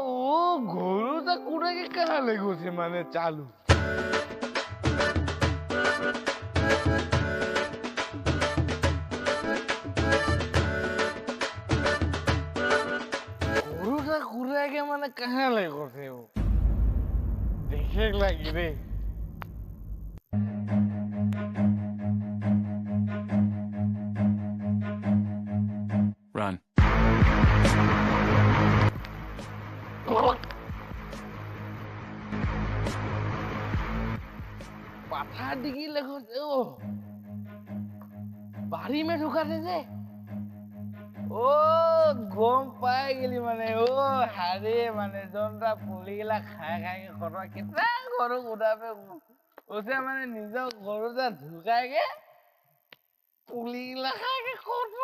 ও গরুটা কুড়াকে কানালে গেছে মানে চালু গরুটা কুড়াকে মানে কানালে গেছে ও দেখে লাগি রে Run. পাথার দিকে লেখো ও বাড়ি মে ঢুকাতে যে ও গম পাই গেলি মানে ও হারে মানে জনটা পুলিগিলা খাই খাই ঘৰৰ কেইটা গৰু উঠাবে ওচে মানে নিজৰ গৰুটা ঢুকাইগে পুলিগিলা খাই ক'ত